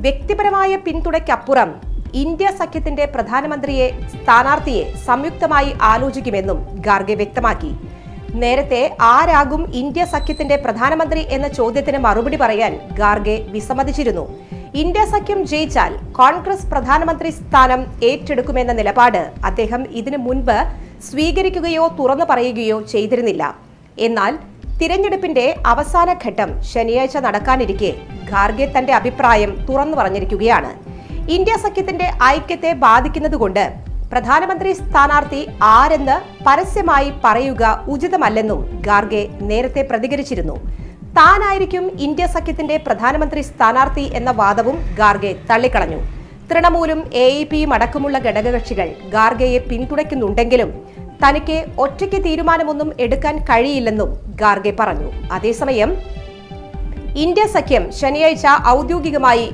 വ്യക്തിപരമായ പിന്തുണയ്ക്കപ്പുറം ഇന്ത്യ സഖ്യത്തിന്റെ പ്രധാനമന്ത്രിയെ സ്ഥാനാർത്ഥിയെ സംയുക്തമായി ആലോചിക്കുമെന്നും ഖാർഗെ വ്യക്തമാക്കി. നേരത്തെ ആരാകും ഇന്ത്യ സഖ്യത്തിന്റെ പ്രധാനമന്ത്രി എന്ന ചോദ്യത്തിന് മറുപടി പറയാൻ ഖാർഗെ വിസമ്മതിച്ചിരുന്നു. ഇന്ത്യ സഖ്യം ജയിച്ചാൽ കോൺഗ്രസ് പ്രധാനമന്ത്രി സ്ഥാനം ഏറ്റെടുക്കുമെന്ന നിലപാട് അദ്ദേഹം ഇതിനു മുൻപ് സ്വീകരിക്കുകയോ തുറന്നു പറയുകയോ ചെയ്തിരുന്നില്ല. എന്നാൽ തിരഞ്ഞെടുപ്പിന്റെ അവസാന ഘട്ടം ശനിയാഴ്ച നടക്കാനിരിക്കെ ഖാർഗെ തന്റെ അഭിപ്രായം തുറന്നു പറഞ്ഞിരിക്കുകയാണ്. ഇന്ത്യ സഖ്യത്തിന്റെ ഐക്യത്തെ ബാധിക്കുന്നതുകൊണ്ട് പ്രധാനമന്ത്രി സ്ഥാനാർത്ഥി ആരെന്ന് പരസ്യമായി പറയുക ഉചിതമല്ലെന്നും ഖാർഗെ നേരത്തെ പ്രതികരിച്ചിരുന്നു. താനായിരിക്കും ഇന്ത്യ സഖ്യത്തിന്റെ പ്രധാനമന്ത്രി സ്ഥാനാർത്ഥി എന്ന വാദവും ഖാർഗെ തള്ളിക്കളഞ്ഞു. തൃണമൂലും AAPയും അടക്കമുള്ള ഘടകകക്ഷികൾ ഖാർഗെയെ പിന്തുണയ്ക്കുന്നുണ്ടെങ്കിലും തനിക്ക് ഒറ്റയ്ക്ക് തീരുമാനമൊന്നും എടുക്കാൻ കഴിയില്ലെന്നും ഖാർഗെ പറഞ്ഞു. അതേസമയം ഇന്ത്യ സഖ്യം ശനിയാഴ്ച ഔദ്യോഗികമായി